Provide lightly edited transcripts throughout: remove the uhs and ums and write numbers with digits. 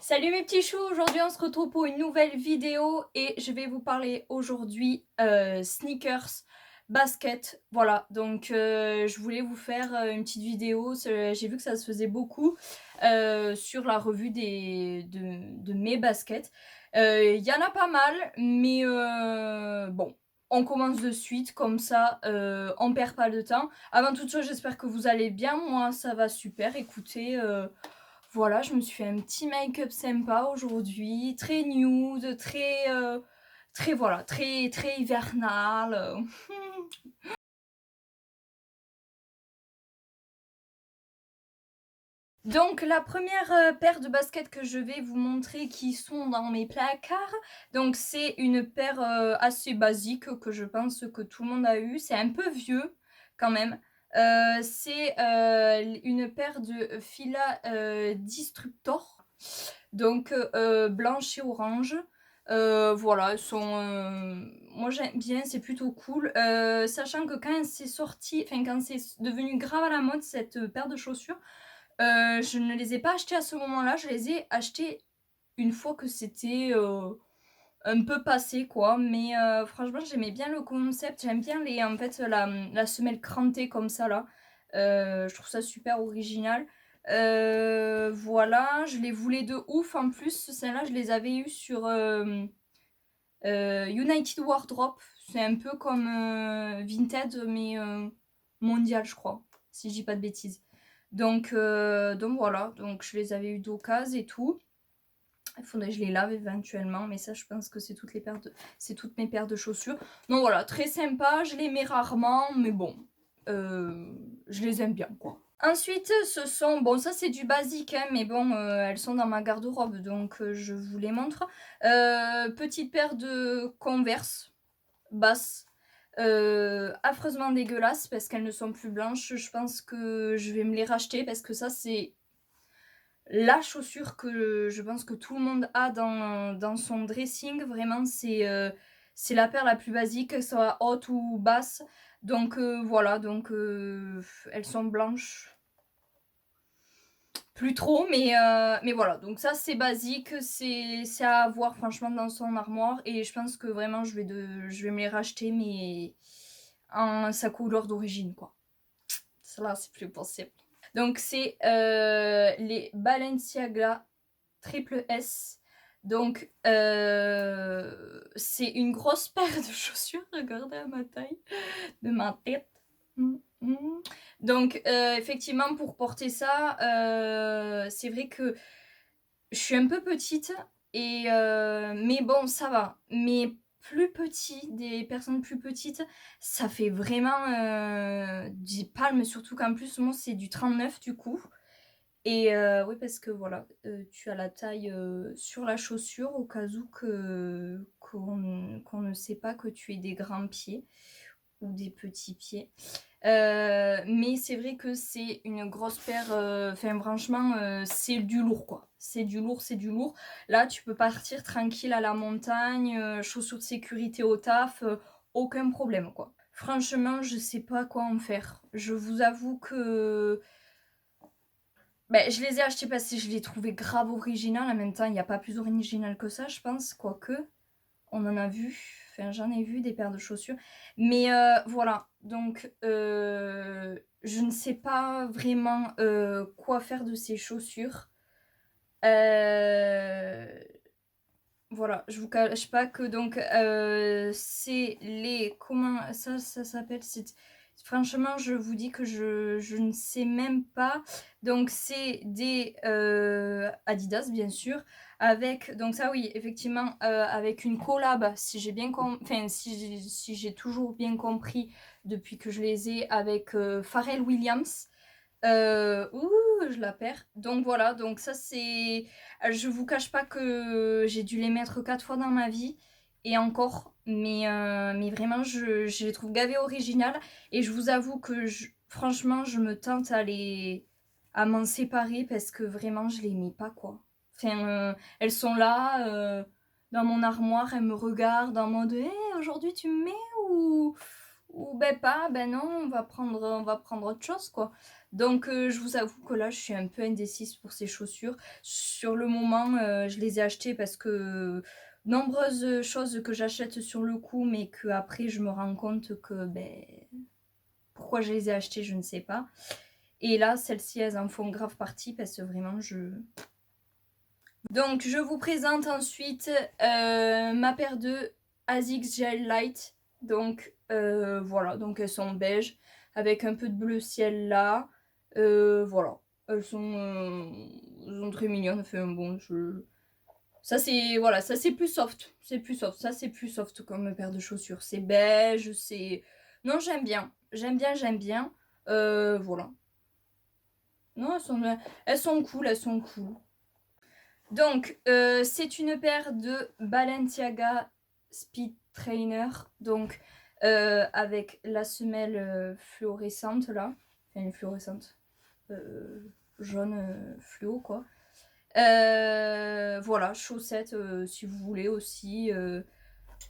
Salut mes petits choux, aujourd'hui on se retrouve pour une nouvelle vidéo et je vais vous parler aujourd'hui sneakers, basket, voilà. Donc je voulais vous faire une petite vidéo, j'ai vu que ça se faisait beaucoup sur la revue de mes baskets. Il y en a pas mal, mais bon, on commence de suite, comme ça on perd pas de temps. Avant toute chose, j'espère que vous allez bien, moi ça va super, écoutez... Voilà, je me suis fait un petit make-up sympa aujourd'hui, très nude, très voilà, très hivernal. Donc la première paire de baskets que je vais vous montrer qui sont dans mes placards, donc c'est une paire assez basique que je pense que tout le monde a eu. C'est un peu vieux quand même. C'est une paire de Fila Disruptor, donc blanche et orange. Voilà, elles sont, moi j'aime bien, c'est plutôt cool. Sachant que quand c'est sorti, enfin quand c'est devenu grave à la mode cette paire de chaussures, je ne les ai pas achetées à ce moment-là, je les ai achetées une fois que c'était un peu passé quoi. Mais franchement j'aimais bien le concept, j'aime bien en fait la semelle crantée comme ça là. Je trouve ça super original. Voilà, je les voulais de ouf en plus, celles-là je les avais eues sur United Wardrobe. C'est un peu comme Vinted mais mondial je crois, si je dis pas de bêtises. Donc voilà, donc je les avais eu d'occasion et tout. Il faudrait que je les lave éventuellement, mais ça je pense que c'est toutes mes paires de chaussures. Donc voilà, très sympa, je les mets rarement, mais bon, je les aime bien quoi. Ensuite, ce sont, bon ça c'est du basique, hein, mais bon, elles sont dans ma garde-robe, donc je vous les montre. Petite paire de Converse basses, affreusement dégueulasses parce qu'elles ne sont plus blanches. Je pense que je vais me les racheter parce que ça c'est la chaussure que je pense que tout le monde a dans son dressing. Vraiment c'est la paire la plus basique, que ce soit haute ou basse. Donc voilà, donc elles sont blanches. Plus trop, mais voilà. Donc ça, c'est basique, c'est à avoir franchement dans son armoire. Et je pense que vraiment, je vais me les racheter, mais en sa couleur d'origine, quoi. Ça là, c'est plus possible. Donc c'est les Balenciaga Triple S. Donc c'est une grosse paire de chaussures, regardez à ma taille, de ma tête. Donc effectivement pour porter ça, c'est vrai que je suis un peu petite, mais bon ça va. Mais plus petit, des personnes plus petites, ça fait vraiment des palmes, surtout qu'en plus moi c'est du 39 du coup. Et oui parce que voilà, tu as la taille sur la chaussure au cas où qu'on ne sait pas que tu aies des grands pieds ou des petits pieds. Mais c'est vrai que c'est une grosse paire, enfin franchement c'est du lourd quoi. C'est du lourd, c'est du lourd. Là tu peux partir tranquille à la montagne, chaussures de sécurité au taf, aucun problème quoi. Franchement je sais pas quoi en faire. Je vous avoue que ben, je les ai achetés parce que je les trouvais grave originales. En même temps, il n'y a pas plus original que ça, je pense. Quoique, on en a vu. Enfin, j'en ai vu des paires de chaussures. Mais voilà. Donc, je ne sais pas vraiment quoi faire de ces chaussures. Voilà, je vous cache pas que donc c'est les... Comment ça s'appelle? Franchement, je vous dis que je ne sais même pas. Donc c'est des Adidas, bien sûr. Avec, donc ça oui, effectivement, avec une collab, si j'ai bien enfin, si j'ai toujours bien compris depuis que je les ai, avec Pharrell Williams. Ouh, je la perds. Donc voilà, donc ça c'est... Je vous cache pas que j'ai dû les mettre 4 fois dans ma vie. Et encore, mais vraiment, je les trouve gavées originales. Et je vous avoue que franchement, je me tente à m'en séparer parce que vraiment, je les mets pas quoi. Enfin, elles sont là, dans mon armoire, elles me regardent en mode «Eh, aujourd'hui tu me mets ou ben pas, ben non, on va prendre autre chose, quoi. Donc je vous avoue que là, je suis un peu indécise pour ces chaussures. Sur le moment, je les ai achetées parce que nombreuses choses que j'achète sur le coup, mais qu'après je me rends compte que, beh, pourquoi je les ai achetées, je ne sais pas. Et là, celles-ci, elles en font grave partie parce que vraiment, Donc, je vous présente ensuite ma paire de ASICS Gel Light. Donc, voilà. Donc, elles sont beige avec un peu de bleu ciel là. Voilà. Elles sont très mignonnes. Enfin, bon, ça, c'est... Voilà, ça, c'est plus soft. C'est plus soft. Ça, c'est plus soft comme paire de chaussures. C'est beige, c'est... Non, j'aime bien. J'aime bien, j'aime bien. Voilà. Non, elles sont cool, elles sont cool. Donc, c'est une paire de Balenciaga Speed Trainer. Donc, avec la semelle fluorescente là. Enfin, fluorescente. Jaune fluo quoi. Voilà, chaussettes si vous voulez aussi.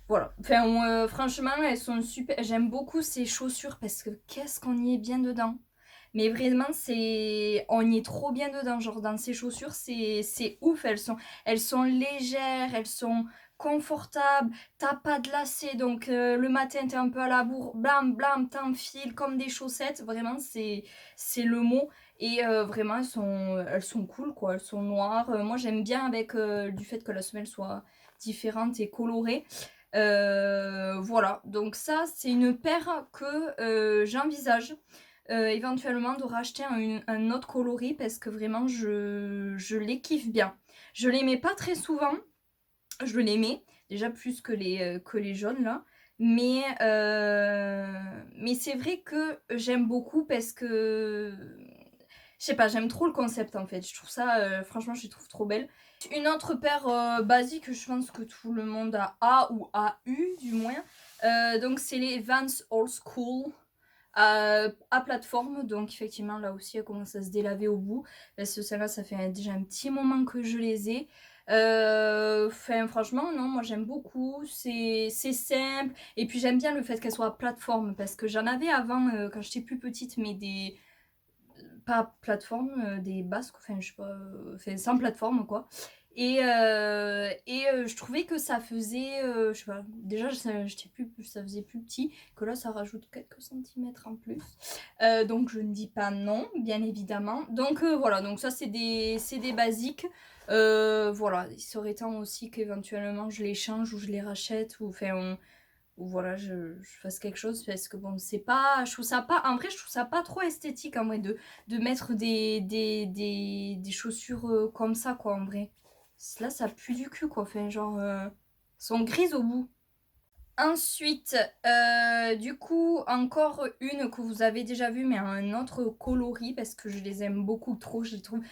Voilà. Enfin, franchement, elles sont super. J'aime beaucoup ces chaussures parce que qu'est-ce qu'on y est bien dedans. Mais vraiment, on y est trop bien dedans. Genre, dans ces chaussures, c'est ouf. Elles sont légères, elles sont confortables. T'as pas de lacets. Donc, le matin, t'es un peu à la bourre. Blam, blam, t'enfiles comme des chaussettes. Vraiment, c'est le mot. Et vraiment, elles sont cool, quoi. Elles sont noires. Moi, j'aime bien avec du fait que la semelle soit différente et colorée. Voilà, donc ça c'est une paire que j'envisage éventuellement de racheter un autre coloris parce que vraiment je les kiffe bien. Je les mets pas très souvent, je les mets déjà plus que les jaunes là, mais c'est vrai que j'aime beaucoup parce que je sais pas, j'aime trop le concept en fait. Je trouve ça, franchement, je les trouve trop belles. Une autre paire basique, je pense que tout le monde a ou a eu du moins. Donc c'est les Vans Old School à plateforme. Donc effectivement là aussi elle commence à se délaver au bout. Parce que celle-là ça fait déjà un petit moment que je les ai. Enfin franchement non, moi j'aime beaucoup. C'est simple. Et puis j'aime bien le fait qu'elle soit à plateforme. Parce que j'en avais avant quand j'étais plus petite mais des pas plateforme, des basques, enfin je sais pas, enfin sans plateforme quoi. Je trouvais que ça faisait, je sais pas, déjà ça faisait plus petit, que là ça rajoute quelques centimètres en plus. Donc je ne dis pas non, bien évidemment. Donc voilà, donc ça c'est des basiques. Voilà, il serait temps aussi qu'éventuellement je les change ou je les rachète ou enfin ou voilà, je fasse quelque chose parce que bon, c'est pas, je trouve ça pas, en vrai, je trouve ça pas trop esthétique en vrai de mettre des chaussures comme ça quoi en vrai. Là, ça pue du cul quoi, enfin genre, sont grises au bout. Ensuite, du coup, encore une que vous avez déjà vue, mais un autre coloris parce que je les aime beaucoup trop. Je trouve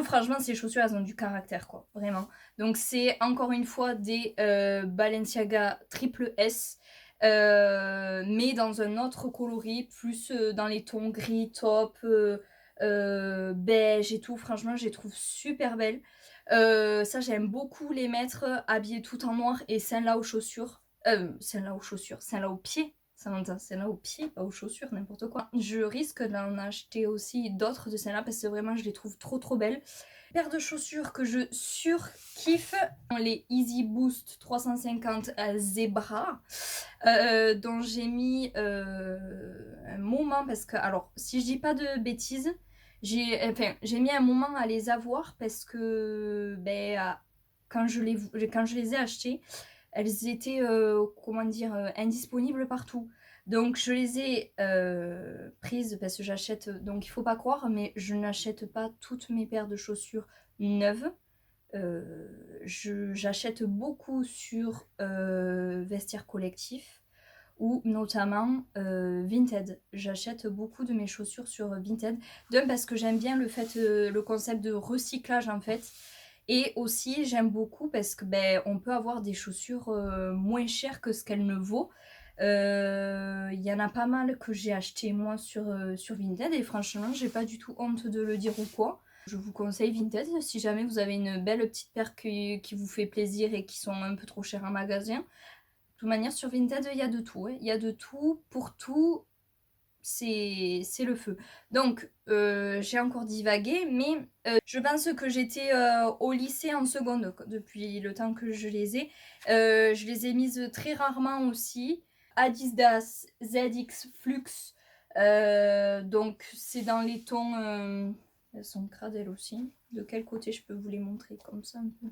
franchement ces chaussures, elles ont du caractère, quoi, vraiment. Donc, c'est encore une fois des Balenciaga Triple S, mais dans un autre coloris, plus dans les tons gris, taupe, beige et tout. Franchement, je les trouve super belles. Ça, j'aime beaucoup les mettre habillées tout en noir et celles-là aux chaussures. Celle-là aux chaussures, celle-là aux pieds. Celle-là aux pieds, pas aux chaussures, n'importe quoi. Je risque d'en acheter aussi d'autres de celles-là parce que vraiment je les trouve trop trop belles. Paire de chaussures que je surkiffe, les Easy Boost 350 Zebra, dont j'ai mis un moment parce que, alors, si je dis pas de bêtises, j'ai mis un moment à les avoir parce que ben, quand je les ai achetées, elles étaient, comment dire, indisponibles partout. Donc je les ai prises parce que j'achète, donc il faut pas croire, mais je n'achète pas toutes mes paires de chaussures neuves. J'achète beaucoup sur Vestiaire Collectif ou notamment Vinted. J'achète beaucoup de mes chaussures sur Vinted. D'un parce que j'aime bien le concept de recyclage en fait. Et aussi j'aime beaucoup parce que ben, on peut avoir des chaussures moins chères que ce qu'elles ne vaut. Il y en a pas mal que j'ai acheté moi sur Vinted et franchement j'ai pas du tout honte de le dire ou quoi. Je vous conseille Vinted si jamais vous avez une belle petite paire qui vous fait plaisir et qui sont un peu trop chères en magasin. De toute manière, sur Vinted, il y a de tout. Il y a de tout, pour tout, c'est le feu. Donc, j'ai encore divagué, mais je pense que j'étais au lycée en seconde, depuis le temps que je les ai. Je les ai mises très rarement aussi. Adidas ZX Flux, donc c'est dans les tons... elles sont crades elles aussi. De quel côté je peux vous les montrer comme ça un peu?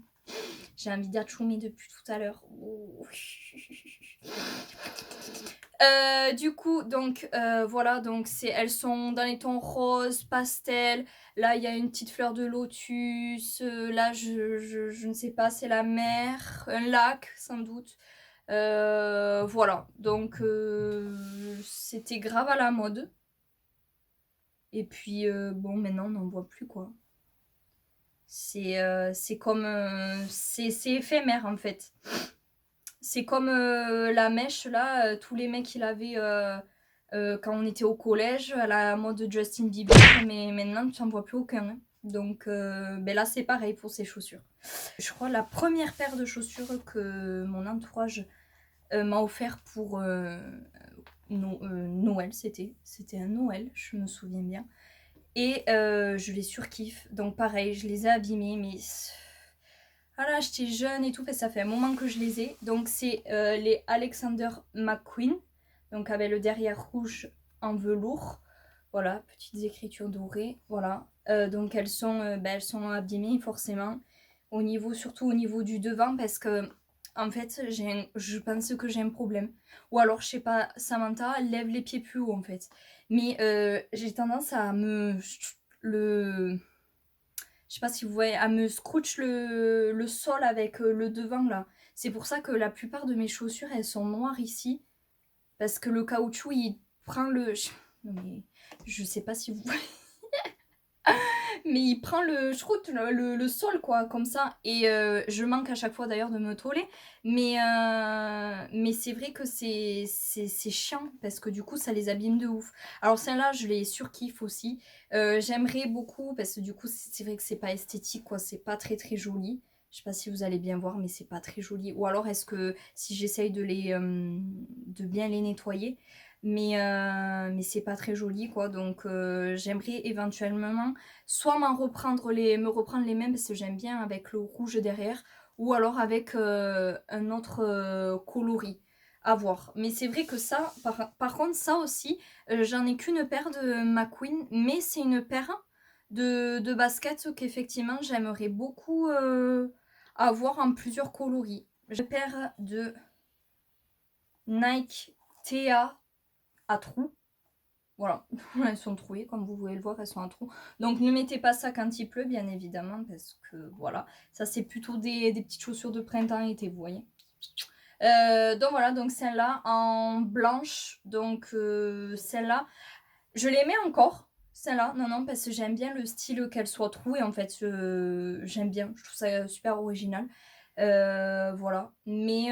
J'ai envie d'achoumer depuis tout à l'heure. Oh. Du coup, donc voilà, donc elles sont dans les tons rose, pastel. Là, il y a une petite fleur de lotus. Là, je ne sais pas, c'est la mer, un lac sans doute. Voilà, donc c'était grave à la mode. Et puis bon, maintenant on n'en voit plus quoi. C'est comme c'est éphémère en fait. C'est comme la mèche là, tous les mecs il avait quand on était au collège à la mode Justin Bieber, mais maintenant tu n'en vois plus aucun. Hein. Donc ben là c'est pareil pour ces chaussures. Je crois la première paire de chaussures que mon entourage m'a offert pour Noël, c'était un Noël, je me souviens bien. Et je les surkiffe. Donc pareil, je les ai abîmés, mais voilà, j'étais jeune et tout, ça fait un moment que je les ai. Donc c'est les Alexander McQueen, donc avec le derrière rouge en velours. Voilà, petites écritures dorées, voilà. Donc elles sont abîmées forcément, surtout au niveau du devant, parce que en fait, je pense que j'ai un problème. Ou alors, je sais pas, Samantha lève les pieds plus haut en fait. Mais j'ai tendance à je sais pas si vous voyez, à me scrunch le sol avec le devant là. C'est pour ça que la plupart de mes chaussures, elles sont noires ici. Parce que le caoutchouc, il prend le... Non mais, je sais pas si vous voyez. Mais il prend le sol quoi, comme ça. Et je manque à chaque fois d'ailleurs de me toller. Mais c'est vrai que c'est chiant parce que du coup ça les abîme de ouf. Alors celle-là je les surkiffe aussi. J'aimerais beaucoup parce que du coup c'est vrai que c'est pas esthétique quoi, c'est pas très très joli. Je sais pas si vous allez bien voir mais c'est pas très joli. Ou alors est-ce que si j'essaye de bien les nettoyer, mais c'est pas très joli quoi, donc j'aimerais éventuellement soit me reprendre les mêmes parce que j'aime bien avec le rouge derrière, ou alors avec un autre coloris à voir. Mais c'est vrai que ça, par contre ça aussi, j'en ai qu'une paire de McQueen, mais c'est une paire de baskets qu'effectivement j'aimerais beaucoup avoir en plusieurs coloris. J'ai une paire de Nike TA à trous. Voilà, elles sont trouées, comme vous pouvez le voir, elles sont à trous. Donc ne mettez pas ça quand il pleut, bien évidemment, parce que voilà, ça c'est plutôt des petites chaussures de printemps-été, vous voyez. Donc voilà, donc celle-là en blanche, donc celle-là, je l'aimais encore, celle-là, non, parce que j'aime bien le style qu'elle soit trouée, en fait, j'aime bien, je trouve ça super original. Voilà, mais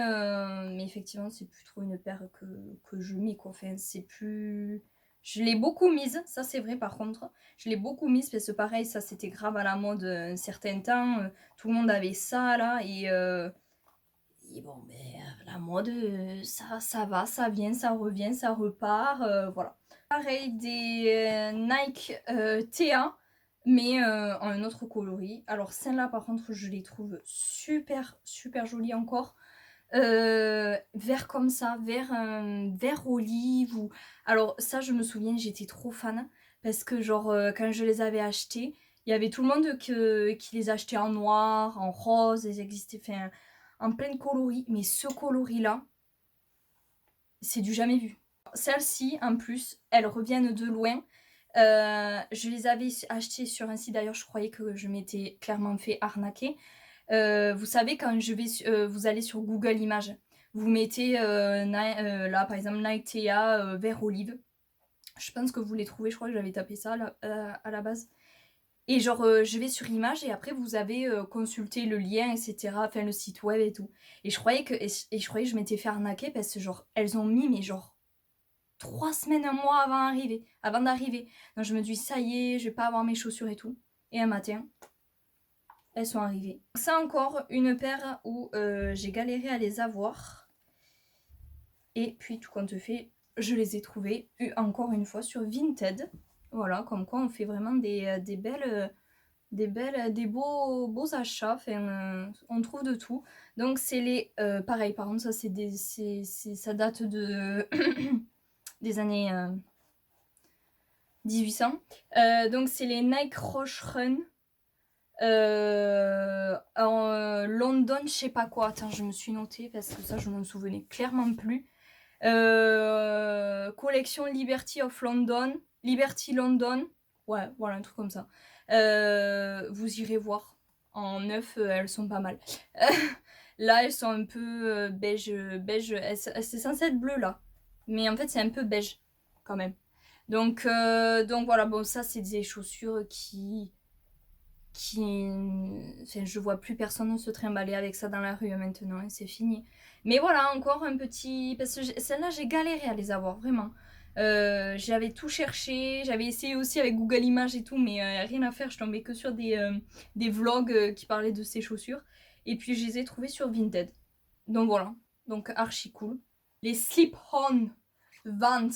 effectivement, c'est plus trop une paire que je mets, quoi. Enfin, c'est plus. Je l'ai beaucoup mise, ça c'est vrai par contre. Je l'ai beaucoup mise parce que pareil, ça c'était grave à la mode un certain temps. Tout le monde avait ça là et bon, ben la mode, ça va, ça vient, ça revient, ça repart, voilà. Pareil des Nike TA, mais en un autre coloris. Alors celle-là par contre, je les trouve super super jolies encore. Vert comme ça, vert olive ou... Alors ça je me souviens, j'étais trop fan parce que genre quand je les avais achetés, il y avait tout le monde qui les achetait en noir, en rose, ils existaient en plein coloris, mais ce coloris là, c'est du jamais vu. Celles-ci en plus, elles reviennent de loin. Je les avais achetées sur un site, d'ailleurs je croyais que je m'étais clairement fait arnaquer. Vous savez, quand vous allez sur Google Images, vous mettez là par exemple Nike Tea vert olive. Je pense que vous les trouvez, je crois que j'avais tapé ça là, à la base. Et genre je vais sur Images et après vous avez consulté le lien, etc. Enfin le site web et tout. Et je croyais que je m'étais fait arnaquer parce que genre elles ont mis mais genre 3 semaines, un mois avant d'arriver. Donc je me dis ça y est, je vais pas avoir mes chaussures et tout. Et un matin, elles sont arrivées. C'est encore une paire où j'ai galéré à les avoir. Et puis tout compte fait, je les ai trouvées encore une fois sur Vinted. Voilà, comme quoi on fait vraiment des beaux achats. Enfin, on trouve de tout. Donc c'est les... pareil, par contre, ça, ça date de des années 1800. Donc c'est les Nike Rush Run. En London, je sais pas quoi. Attends, je me suis notée parce que ça, je m'en souvenais clairement plus. Collection Liberty of London. Liberty London. Ouais, voilà, un truc comme ça. Vous irez voir. En neuf, elles sont pas mal. Là, elles sont un peu beige. C'est censé être bleu, là. Mais en fait, c'est un peu beige, quand même. Donc voilà, bon, ça, c'est des chaussures enfin, je vois plus personne se trimballer avec ça dans la rue maintenant, et c'est fini. Mais voilà, encore un petit... Parce que celle-là, j'ai galéré à les avoir, vraiment. J'avais tout cherché, j'avais essayé aussi avec Google Images et tout, mais rien à faire, je tombais que sur des vlogs qui parlaient de ces chaussures. Et puis je les ai trouvées sur Vinted. Donc voilà, donc archi cool. Les Slip-On Vans,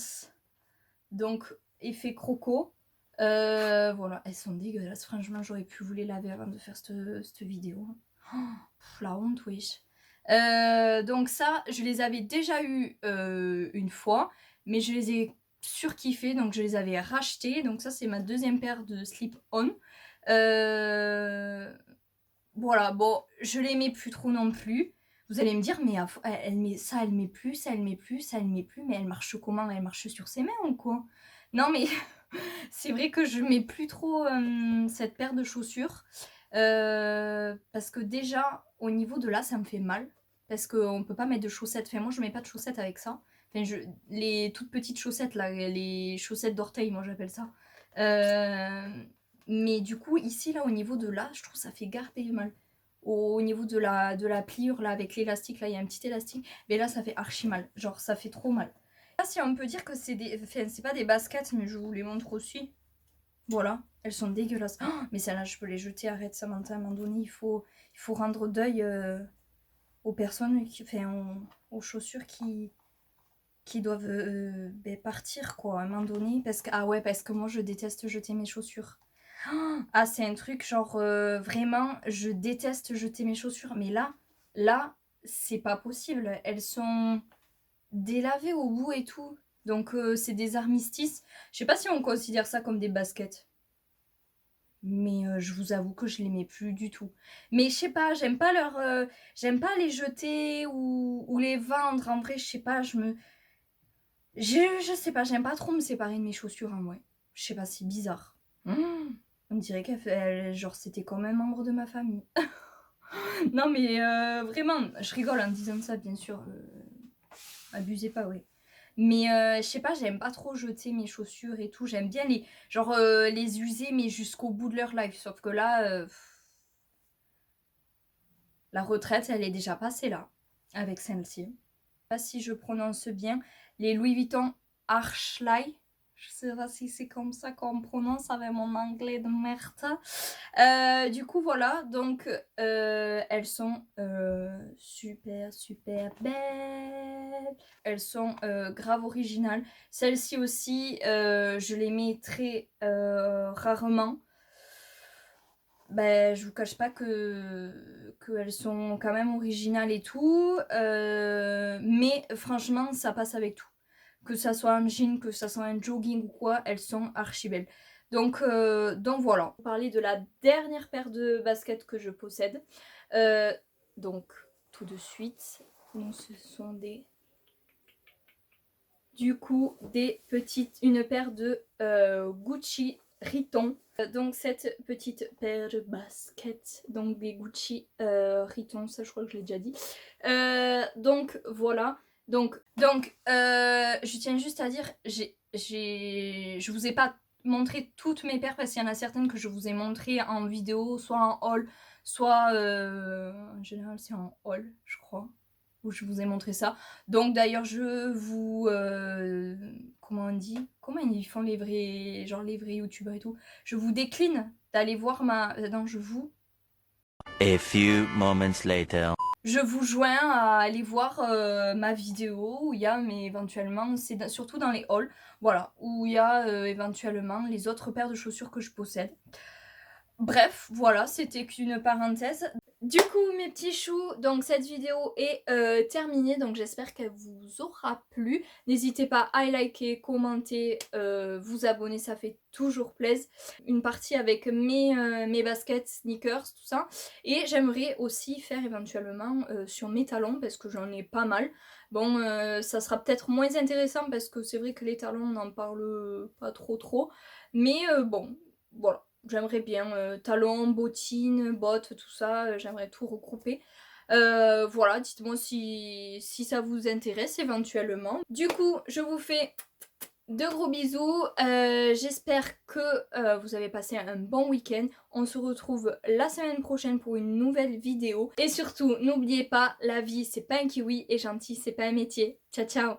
donc effet croco. Voilà, elles sont dégueulasses. Franchement, j'aurais pu vous les laver avant de faire cette vidéo. Oh, la honte, wesh. Donc ça, je les avais déjà eu une fois, mais je les ai surkiffés, donc je les avais rachetés. Donc ça, c'est ma deuxième paire de slip-on. Voilà, bon, je les mets plus trop non plus. Vous allez me dire, mais elle met ça, elle met plus, ça, elle met plus, ça, elle met plus, mais elle marche comment? Elle marche sur ses mains ou quoi? Non, mais c'est vrai que je mets plus trop cette paire de chaussures. Parce que déjà, au niveau de là, ça me fait mal. Parce qu'on ne peut pas mettre de chaussettes. Enfin, moi, je mets pas de chaussettes avec ça. Enfin, les toutes petites chaussettes, là, les chaussettes d'orteil, moi, j'appelle ça. Mais du coup, ici, là, au niveau de là, je trouve que ça fait garder mal. Au niveau de la pliure, là, avec l'élastique, là, il y a un petit élastique. Mais là, ça fait archi mal. Genre, ça fait trop mal. Là, si on peut dire que c'est des... Enfin, c'est pas des baskets, mais je vous les montre aussi. Voilà, elles sont dégueulasses. Oh, mais celles-là, je peux les jeter. Arrête, Samantha, à un moment donné, il faut rendre deuil aux personnes, aux chaussures qui doivent partir, quoi, à un moment donné. Parce que moi, je déteste jeter mes chaussures. Ah, c'est un truc, genre, vraiment, je déteste jeter mes chaussures. Mais là, c'est pas possible. Elles sont délavées au bout et tout. Donc, c'est des armistices. Je sais pas si on considère ça comme des baskets. Mais je vous avoue que je les mets plus du tout. Mais je sais pas, j'aime pas j'aime pas les jeter ou les vendre. En vrai, je sais pas, je sais pas, j'aime pas trop me séparer de mes chaussures en vrai. Je sais pas, c'est bizarre. On dirait genre c'était comme un membre de ma famille. Non mais vraiment, je rigole en disant ça bien sûr. Abusez pas, ouais. Mais je sais pas, j'aime pas trop jeter mes chaussures et tout. J'aime bien les user, mais jusqu'au bout de leur life. Sauf que là, la retraite, elle est déjà passée là, avec celle-ci. Je sais pas si je prononce bien. Les Louis Vuitton Archlay. Je sais pas si c'est comme ça qu'on prononce avec mon anglais de merde. Du coup, voilà. Donc, elles sont super, super belles. Elles sont grave originales. Celles-ci aussi, je les mets très rarement. Ben, je vous cache pas qu'elles sont quand même originales et tout. Mais franchement, ça passe avec tout. Que ça soit un jean, que ça soit un jogging ou quoi, elles sont archi belles. Donc voilà. Pour parler de la dernière paire de baskets que je possède. Donc tout de suite, ce sont une paire de Gucci Riton. Donc cette petite paire de baskets, donc des Gucci Riton, ça je crois que je l'ai déjà dit. Donc voilà. Donc je tiens juste à dire, je vous ai pas montré toutes mes paires parce qu'il y en a certaines que je vous ai montrées en vidéo, soit en haul, soit en général c'est en haul, je crois, où je vous ai montré ça. Donc d'ailleurs je vous... comment on dit? Comment ils font les vrais youtubeurs et tout? Je vous décline d'aller voir ma... Non, je vous... A few moments later. je vous joins à aller voir ma vidéo où il y a éventuellement, c'est surtout dans les hauls, voilà, où il y a éventuellement les autres paires de chaussures que je possède. Bref, voilà, c'était qu'une parenthèse. Du coup, mes petits choux, donc cette vidéo est terminée, donc j'espère qu'elle vous aura plu. N'hésitez pas à liker, commenter, vous abonner, ça fait toujours plaisir. Une partie avec mes baskets, sneakers, tout ça. Et j'aimerais aussi faire éventuellement sur mes talons, parce que j'en ai pas mal. Bon, ça sera peut-être moins intéressant, parce que c'est vrai que les talons, on n'en parle pas trop. Mais bon, voilà. J'aimerais bien talons, bottines, bottes, tout ça, j'aimerais tout regrouper. Voilà, dites-moi si ça vous intéresse éventuellement. Du coup, je vous fais de gros bisous. J'espère que vous avez passé un bon week-end. On se retrouve la semaine prochaine pour une nouvelle vidéo. Et surtout, n'oubliez pas, la vie, c'est pas un kiwi et gentil, c'est pas un métier. Ciao, ciao!